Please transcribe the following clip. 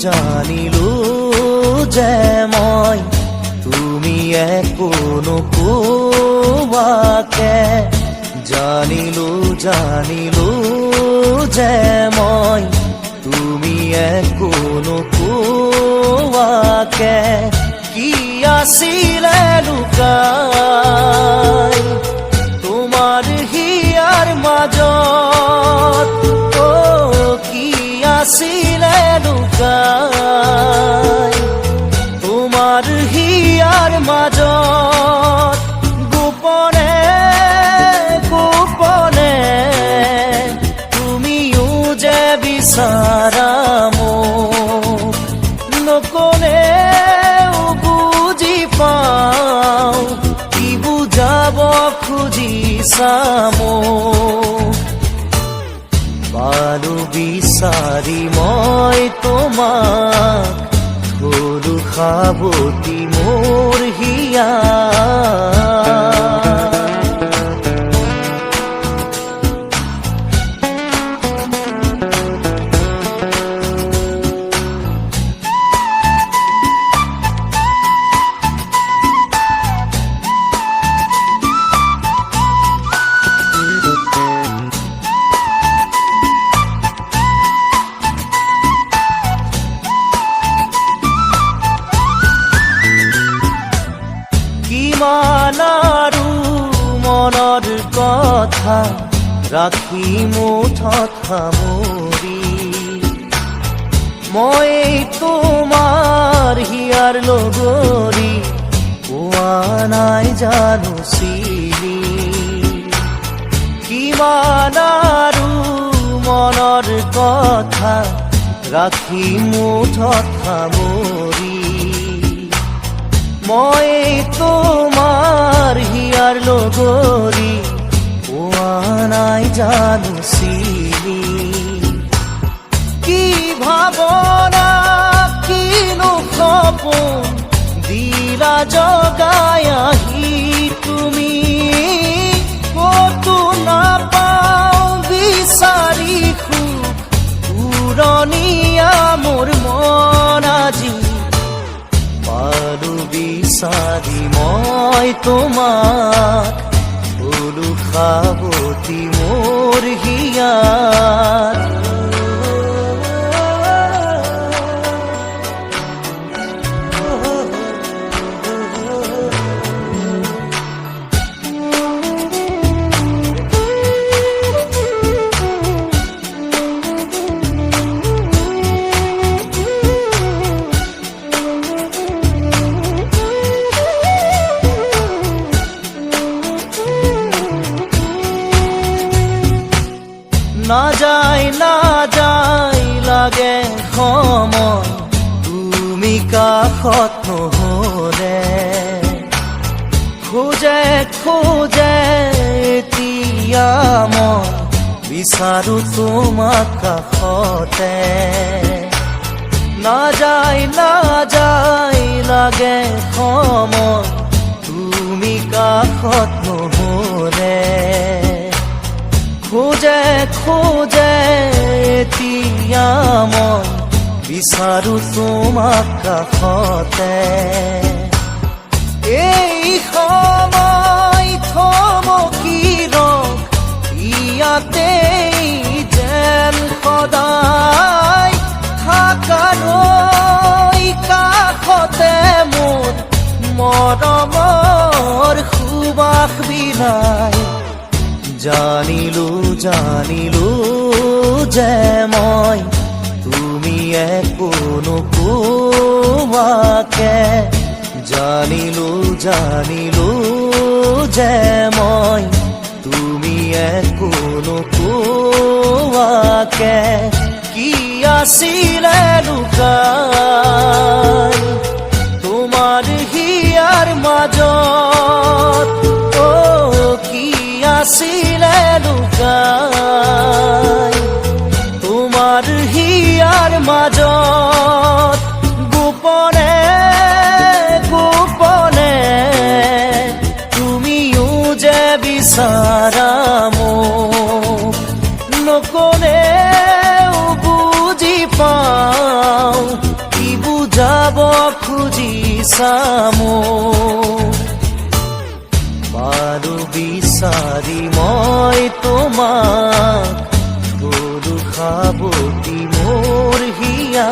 জানিলো যে মই তুমি একো নোকোৱাকে জানিলো যে মই তুমি একো নোকোৱাকে কি আছিলে লুকাই তোমাৰ হিয়াৰ মাজত কি আছিলে লুকাই তোমাৰ হিয়াৰ মাজত গোপনে গোপনে তুমিও যে বিচাৰা মোক নকলেও বুজি পাওঁ কি বুজাব খুজিছা মোক পালো বিচাৰি মই তোমাক গৰু সাৱটি মোৰ হিয়া কিমান আৰু মনৰ কথা ৰাখি মুঠত সামৰি মই তোমাৰ হিয়াৰ লগৰী পোৱা নাই জানো চিনি কিমান আৰু মনৰ কথা ৰাখি মুঠত সামৰি মই তোমাৰ হিয়াৰ লগৰী পোৱা নাই জানো চিনি কি ভাৱনা কিনো সপোন দিলা জগাই আহি তুমি কতো নাপাওঁ বিচাৰি সুখ উৰণীয়া মোৰ মন আজি পালো বিচাৰি মই তোমাক গৰু সাৱটি মোৰ হিয়াত না যায় লাগে সময় তুমি কাষত নহলে খোজে এতিয়া মই বিচাৰো তোমাক কাষতে না যায় লাগে সময় তুমি কাষত নহলে খোজে এতিয়া মই বিচাৰো তোমাক কাষতে এই সময় থমকি ৰখ ইয়াতে যেন সদায় থাকালৈ কাষতে মোৰ মৰমৰ সুবাস বিলাই জানিলো যে মই তুমি একো নোকোৱাকে জানিলো যে মই তুমি একো নোকোৱাকে কি আছিলে লুকাই তোমাৰ হিয়াৰ মাজত কি আছিলে লুকাই তোমাৰ হিয়াৰ মাজত গোপনে গোপনে তুমিও যে বিচাৰা মোক নকলেও বুজি পাওঁ মোৰ বাৰু বিচাৰি মই তোমাক গৰু খাবতি মোৰ হিয়া